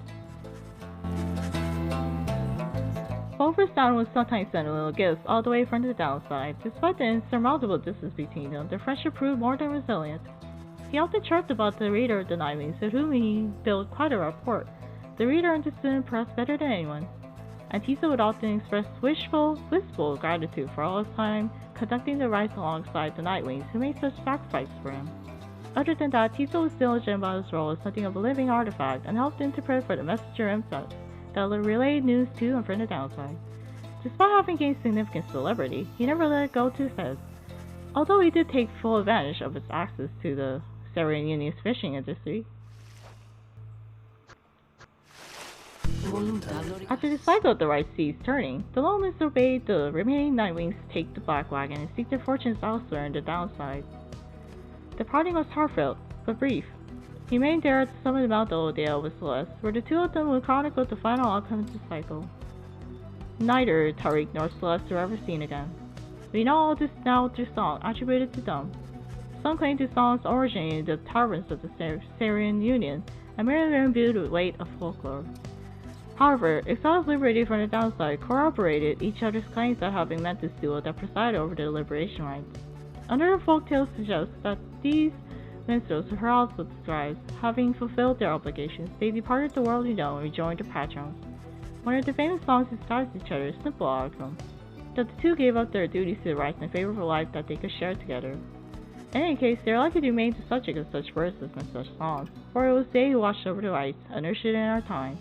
Both Stan would sometimes send little gifts all the way from the downside. Despite the insurmountable distance between them, their friendship proved more than resilient. He often chirped about the reader of the Nightwings, with whom he built quite a rapport. The reader understood and impressed better than anyone, and Tisa would often express wistful gratitude for all his time conducting the rites alongside the Nightwings, who made such sacrifices for him. Other than that, Tisa was diligent about his role as something of a living artifact and helped interpret for the messenger himself that relayed news to and from the downside. Despite having gained significant celebrity, he never let it go to his head. Although he did take full advantage of his access to the Sarian Union's fishing industry. After the cycle of the right seas turning, the Lomans obeyed the remaining Nightwings to take the Black Wagon and seek their fortunes elsewhere in the downside. The parting was heartfelt, but brief. He remained there at the summit of Mount Oldale with Celeste, where the two of them would chronicle the final outcome of the cycle. Neither Tariq nor Celeste were ever seen again. We know all this now through song attributed to them. Some claim the song's origin in the taverns of the Sarian Union, and merely imbued with weight of folklore. However, exiles liberated from the downside corroborated each other's claims of having met this duo that presided over the liberation rites. Another folktale suggests that these minstrels were heralds of the scribes. Having fulfilled their obligations, they departed the world we know and rejoined their patrons. One of the famous songs describes each other's simple outcome, that the two gave up their duties to the rites in favor of a life that they could share together. In any case, they are likely to remain the subject of such verses and such songs, for it was they who watched over the rites and nurtured in our time.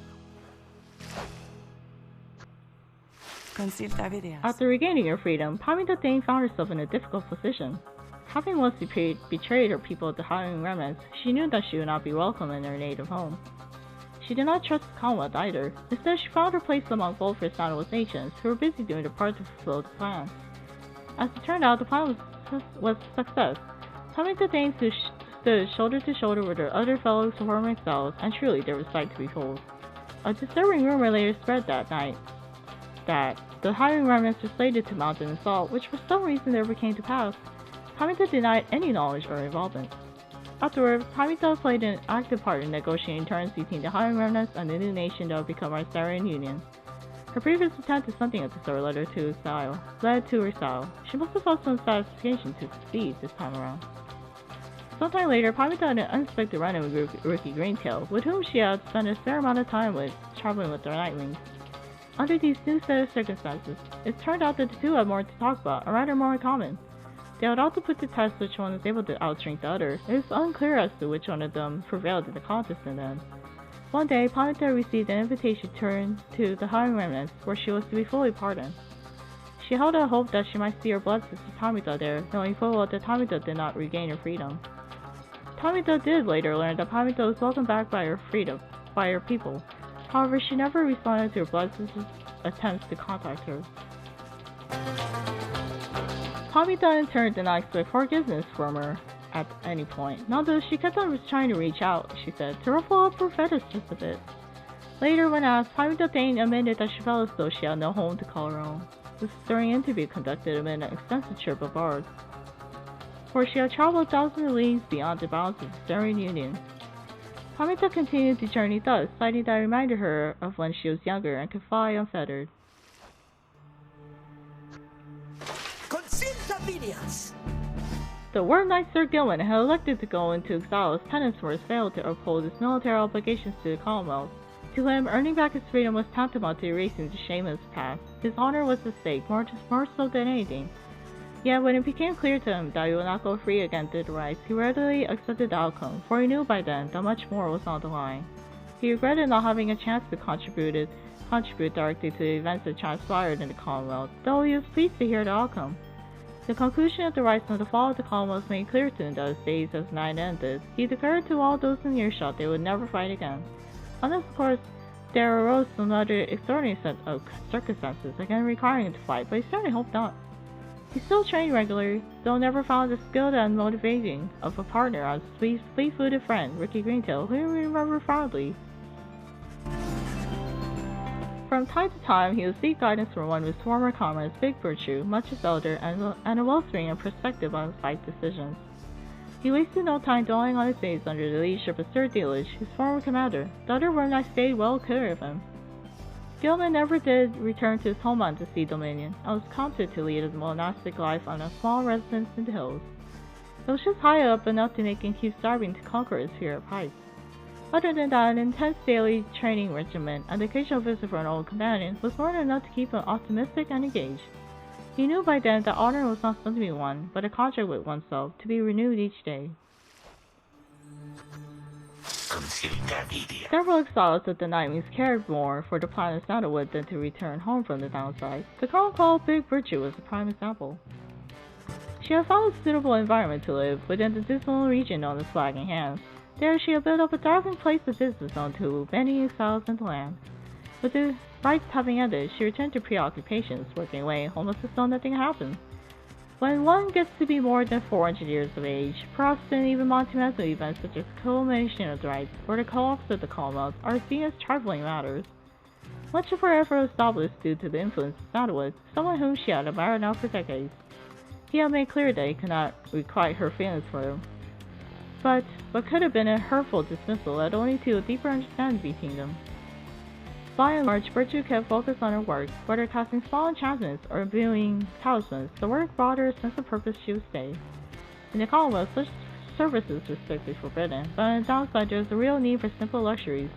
After regaining her freedom, Pamita Thane found herself in a difficult position. Having once betrayed her people at the Howling Remnants, she knew that she would not be welcome in her native home. She did not trust the Commonwealth either. Instead, she found her place among Volfr's Sando's agents, who were busy doing their part to fulfill the plan. As it turned out, the plan was a success. Pamita Thane stood shoulder to shoulder with her other fellow former exiles, and truly there was sight to behold. A disturbing rumor later spread that night that the Howling Remnants were slated to mount an assault, which for some reason never came to pass. Pamita denied any knowledge or involvement. Afterward, Pamita played an active part in negotiating terms between the Howling Remnants and the new nation that would become our Sarian Union. Her previous attempt at something of the sort led to her exile. She must have felt some satisfaction to succeed this time around. Sometime later, Pamita had an unexpected run-in with Rookie Greentail, with whom she had spent a fair amount of time traveling with their Nightwings. Under these new set of circumstances, it turned out that the two had more to talk about, and rather more in common. They had also put to test which one was able to outstrength the other. It was unclear as to which one of them prevailed in the contest in the end. One day, Pamita received an invitation to return to the Howling Remnants, where she was to be fully pardoned. She held out hope that she might see her blood sister Tamita there, knowing full well that Tamita did not regain her freedom. Tamita did later learn that Pamita was welcomed back by her people. However, she never responded to her blood sister's attempts to contact her. Pamita in turn did not expect forgiveness from her at any point. Nonetheless, she kept on trying to reach out, she said, to ruffle up her feathers just a bit. Later, when asked, Pamita Thane admitted that she felt as though she had no home to call her own. This was during an interview conducted amid an extensive trip abroad, for she had traveled thousands of leagues beyond the bounds of the Sarian Union. Pamita continued the journey thus, citing that reminded her of when she was younger and could fly unfettered. The Worm Knight Sir Gilman had elected to go into exile as penance for his failure to uphold his military obligations to the Commonwealth. To him, earning back his freedom was tantamount to erasing the shame of his past. His honor was at stake, more so than anything. Yet when it became clear to him that he would not go free again through the rites, he readily accepted the outcome, for he knew by then that much more was on the line. He regretted not having a chance to contribute directly to the events that transpired in the Commonwealth, though he was pleased to hear the outcome. The conclusion of the rites and the fall of the Commonwealth made clear to him that his days as knight ended. He declared to all those in earshot they would never fight again. Unless, of course, there arose some other extraordinary set of circumstances again requiring him to fight, but he certainly hoped not. He still trained regularly, though never found as skilled and motivating of a partner as his fleet-footed friend, Ricky Greentail, whom he remembered fondly. From time to time, he would seek guidance from one of his former comrades, Big Virtue, much his elder, and a wellspring of perspective on his life decisions. He wasted no time dwelling on his days under the leadership of Sir Dealage, his former commander. The other Worm Knights stayed well clear of him. Gilman never did return to his homeland to see Dominion, and was content to lead a monastic life on a small residence in the hills. It was just high up enough to make him keep striving to conquer his fear of heights. Other than that, an intense daily training regimen and the occasional visit from an old companion was more than enough to keep him optimistic and engaged. He knew by then that honor was not something to be won, but a contract with oneself, to be renewed each day. Several exiles of the Nightwings cared more for the planet Sandalwood than to return home from the downside. The colonel called Big Virtue was a prime example. She had found a suitable environment to live within the dismal region known as Flagging Hands. There she had built up a thriving place of business known to many exiles in the land. With the rites having ended, she returned to preoccupations, working away almost as though nothing happened. When one gets to be more than 400 years of age, perhaps then even monumental events such as the culmination of the rites or the collapse of the Commonwealth are seen as trifling matters. Much of her effort was established due to the influence of Sandalwood, someone whom she had admired now for decades. He had made clear that he could not requite her feelings for him. But what could have been a hurtful dismissal led only to a deeper understanding between them. By and large, Virtue kept focused on her work, whether casting small enchantments or imbuing talismans. The work brought her a sense of purpose she would stay. In the Commonwealth, such services were strictly forbidden, but on the downside there was a real need for simple luxuries,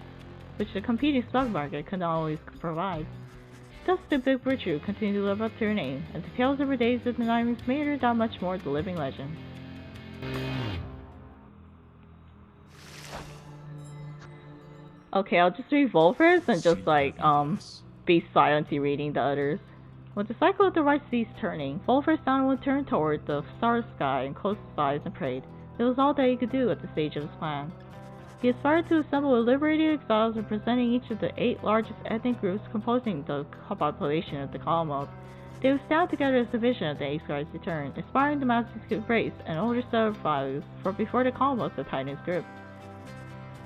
which the competing stock market could not always provide. Thus did Big Virtue continue to live up to her name, and the tales of her days with the Nightwings made her that much more the living legend. Okay, I'll just read Volvers and just be silently reading the others. With the cycle of the right ceased turning, Volvers Sandalwood turned toward the star sky and closed his eyes and prayed. It was all that he could do at this stage of his plan. He aspired to assemble a liberated exiles representing each of the 8 largest ethnic groups composing the population of the Commonwealth. They would stand together as a vision of the exiles' return, inspiring the masses to embrace an older set of values for before the Commonwealth had tightened its grip.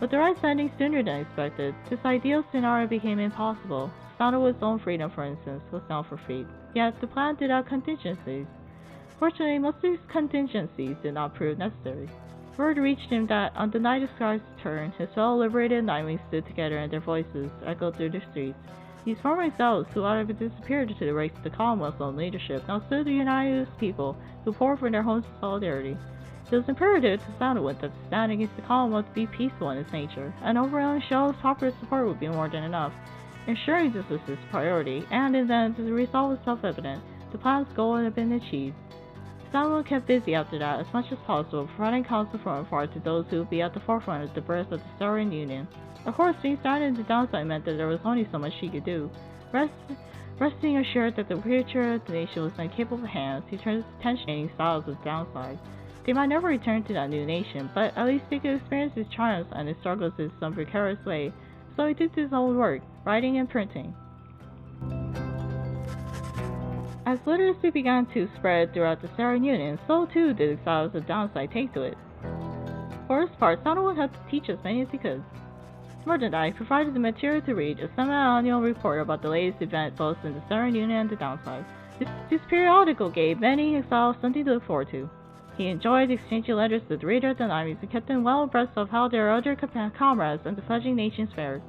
With the rights ending sooner than expected, this ideal scenario became impossible. Sandalwood's own freedom, for instance, was now forfeit. Yet, the plan did have contingencies. Fortunately, most of these contingencies did not prove necessary. Word reached him that, on the night of Scar's return, his fellow-liberated Nightwings stood together and their voices echoed through the streets. These former exiles, who had disappeared to the ranks of the Commonwealth's own leadership, now stood united as people who poured from their homes in solidarity. It was imperative to Sandalwood that the stand against the Commonwealth be peaceful in its nature. An overwhelming show of popular support would be more than enough. Ensuring this was his priority, and in the end, the result was self-evident. The plan's goal had been achieved. Sandalwood kept busy after that as much as possible, providing counsel from afar to those who would be at the forefront of the birth of the Saurian Union. Of course, being stranded in the downside meant that there was only so much she could do. Resting assured that the future of the nation was in capable hands, he turned his attention to the styles of the downside. They might never return to that new nation, but at least they could experience his triumphs and his struggles in some precarious way, so he did his own work, writing and printing. As literacy began to spread throughout the Saurian Union, so too did exiles of the downside take to it. For his part, Sandalwood had to teach as many as he could. More than that, he provided the material to read, a semi-annual report about the latest event both in the Saurian Union and the downside. This periodical gave many exiles something to look forward to. He enjoyed exchanging letters with the reader of the Nightwings and kept them well abreast of how their other comrades and the fledgling nations fared.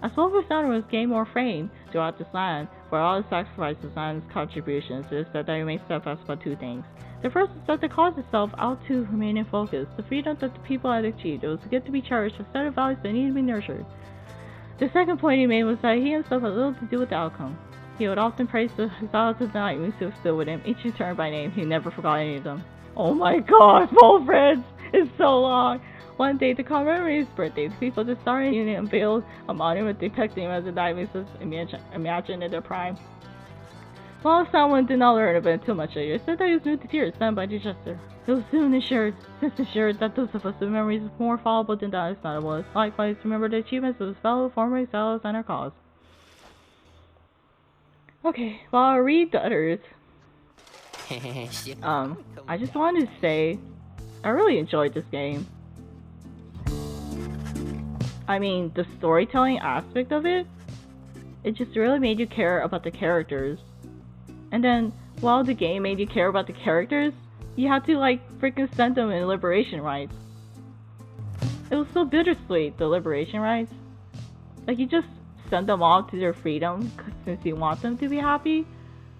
As Wolver's Sandalwood gained more fame throughout this land for all his sacrifices and his contributions, it is said that he remained steadfast about 2 things. The first is that the cause itself ought to remain in focus. The freedom that the people had achieved, it was good to be cherished, a set of values that needed to be nurtured. The second point he made was that he himself had little to do with the outcome. He would often praise the exiles of the Nightwings who stood with him, each in turn by name. He never forgot any of them. Oh my god, Wolfred! It's so long! One day, to commemorate his birthday, the people of the Saurian Union unveiled a monument depicting him as the Nightwings as imagined in their prime. While someone did not learn of it too much later, said that he was moved to tears sent by the jester. It was soon assured that those of us with memories more fallible than that is not it was. Likewise, remember the achievements of his fellow former exiles and our cause. Okay, well, I'll read the others. I just wanted to say, I really enjoyed this game. I mean, the storytelling aspect of it, it just really made you care about the characters. And then, while the game made you care about the characters, you had to freaking send them in liberation rites. It was so bittersweet, the liberation rites. You just send them off to their freedom since you want them to be happy,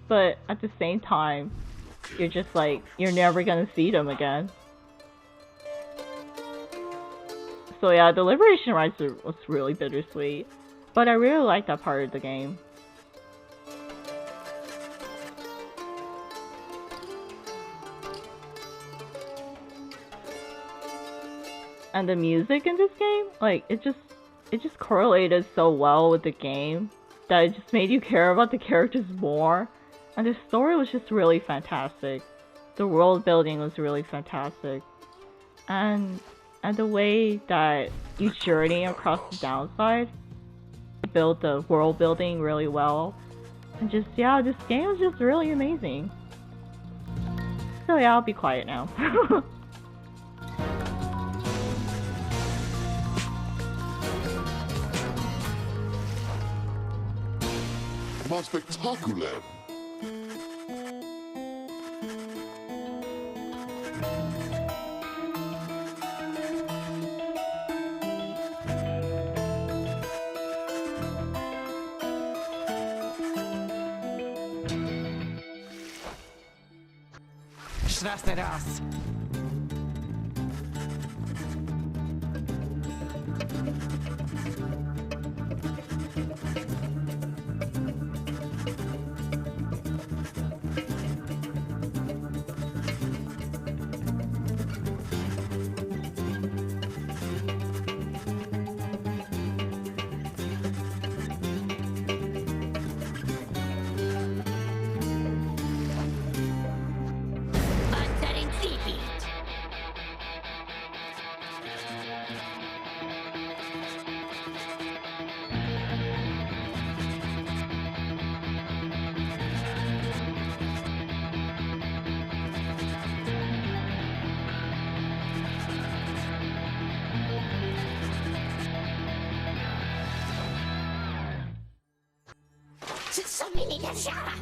but at the same time, you're just like, you're never gonna see them again. So yeah, the liberation rites was really bittersweet, but I really like that part of the game. And the music in this game, like, it just correlated so well with the game that it just made you care about the characters more. And the story was just really fantastic. The world building was really fantastic. And the way that you journey across the downside, build the world building really well. And just, yeah, this game is just really amazing. So yeah, I'll be quiet now. War spektakulär. Szrasny raz. Co mi nie działa?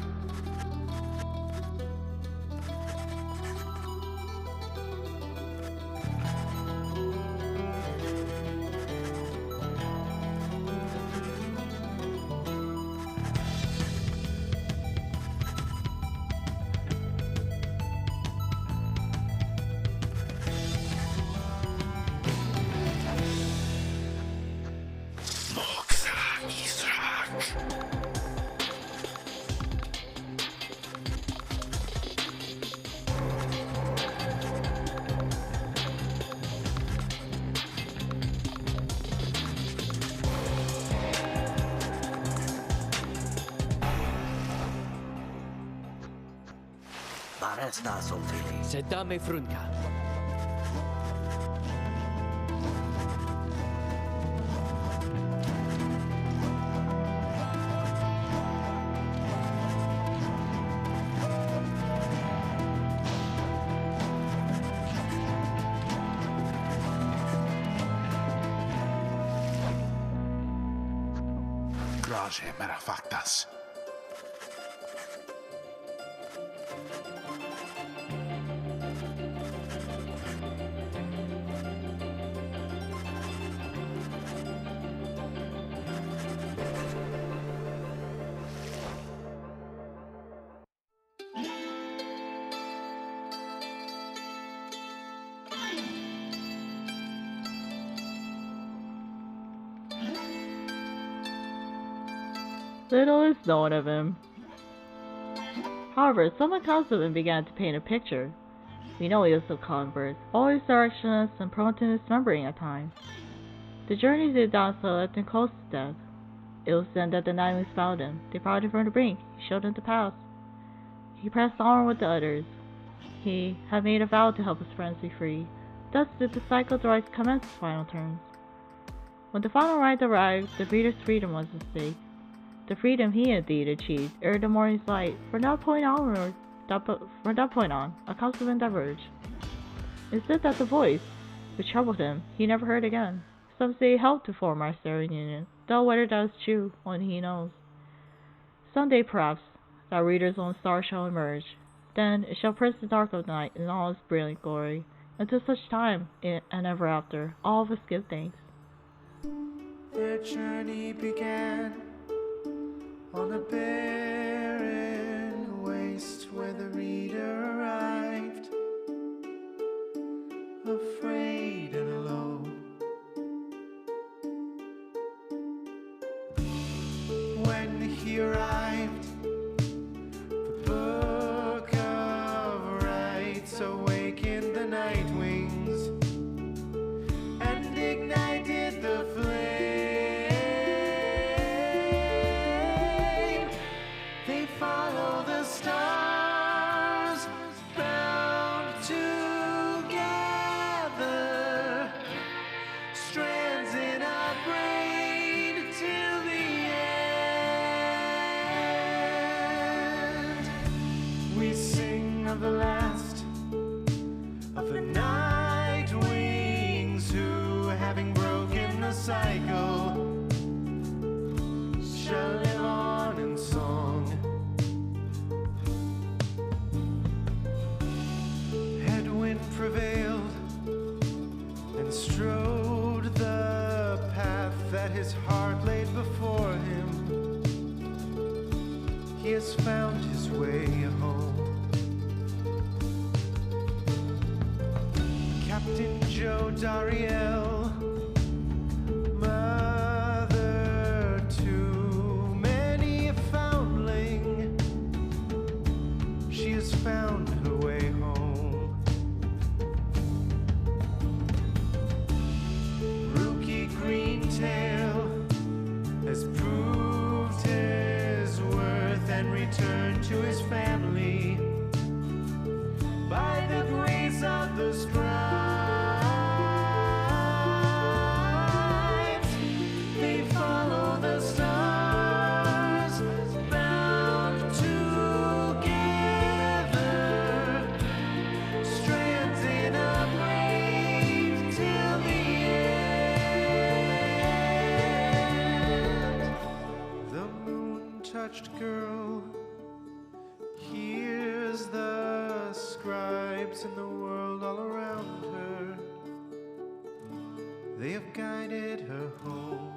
Resta są wyli. Siadamy frunka. Grazie, merafactas. Little is known of him. However, some accounts of him began to paint a picture. We know he was a convert, always directionless and prone to misremembering at times. The journey to the downside left him close to death. It was then that the Nihilists found him. They brought him from the brink. He showed them the path. He pressed onward with the others. He had made a vow to help his friends be free. Thus did the cycle of rites commence its final turns. When the final rite arrived, the reader's freedom was at stake. The freedom he indeed achieved ere the morning's light. From that point on, accounts of him diverged. It said that the voice, which troubled him, he never heard again. Some say it helped to form our Starian Union, though whether that is true, only he knows. Someday, perhaps, that reader's own star shall emerge. Then it shall pierce the dark of night in all its brilliant glory. Until such time, and ever after, all of us give thanks. Their journey began on a barren waste where the reader arrived, afraid and alone. When he arrived, the book of rights awakened the night wings and ignited the flame. They follow the stars, bound together, strands in our brain till the end. We sing of the last of the night wings who, having broken the cycle, shall live on in song. Headwind prevailed and strode the path that his heart laid before him. He has found his way home. Captain Joe Dariel, mother to many a foundling, she has found her way home. Rookie Greentail has proved his worth and returned to his family by the grace of the scribes. They follow the stars, bound together, strands in a braid till the end. The moon-touched girl hears the scribes in the world all around her. They have guided her home.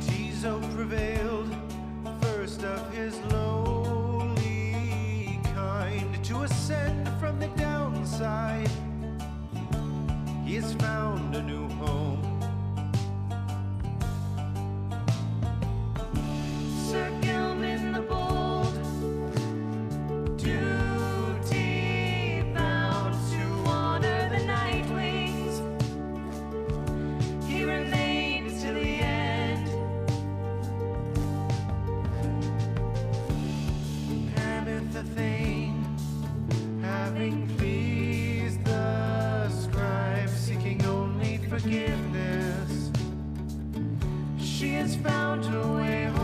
Tizo prevailed, first of his lowly kind, to ascend from the downside. He has found a new home. Sir Gilman the Bold, duty bound to honor the night wings, he remained till the end. Pamith the Thane, having pleased the scribes, seeking only forgiveness, she has found her way home.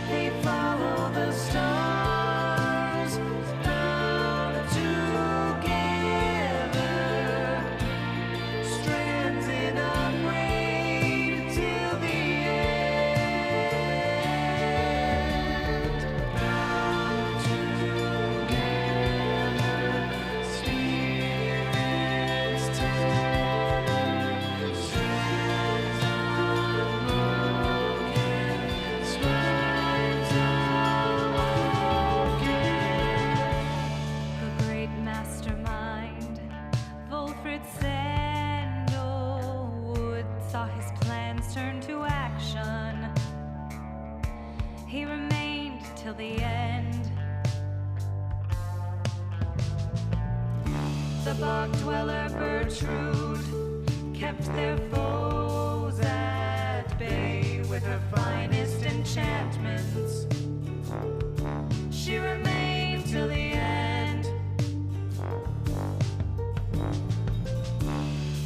They follow the stars, bound together, strands in a braid till the end. Bound together, spirits tether, strands unbroken, scribes awoken. The great mastermind, Wolfred Sandalwood, saw his plans turn to action. He remained till the end. The bog dweller Bertrude kept their foes at bay with her finest enchantments. She remained till the end.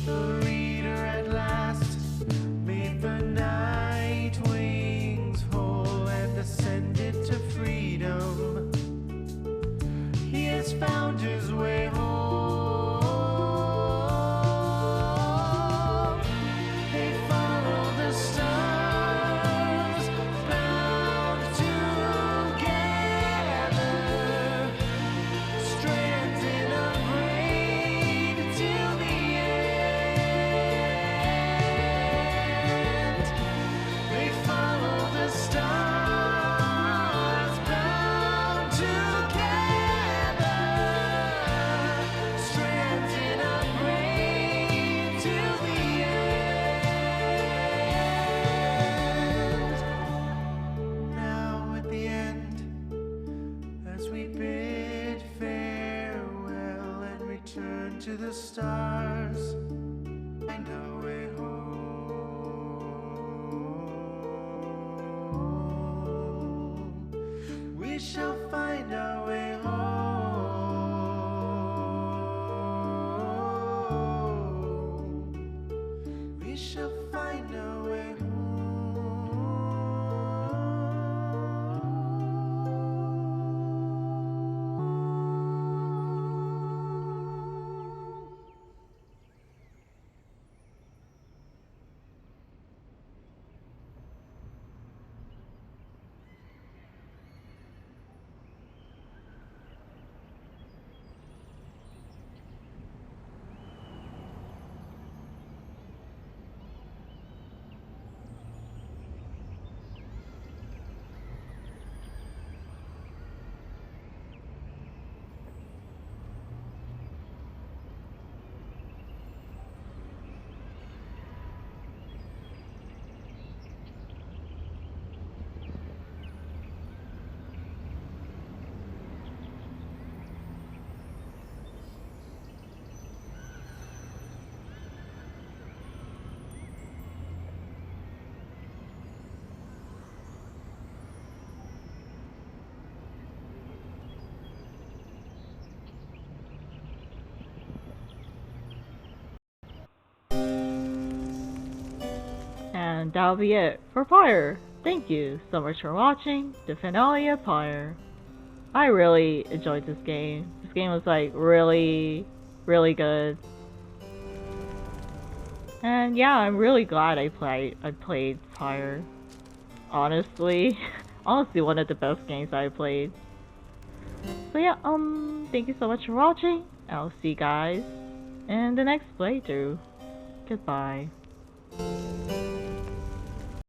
The reader at last made the night wings whole and ascended to freedom. He has found his way home. to the stars, find our way home. We shall find our way home. We shall find our way home. And that'll be it for Pyre. Thank you so much for watching the finale of Pyre. I really enjoyed this game. This game was like really good. And yeah, I'm really glad I played Pyre. Honestly. Honestly one of the best games I played. So yeah, thank you so much for watching. I'll see you guys in the next playthrough. Goodbye.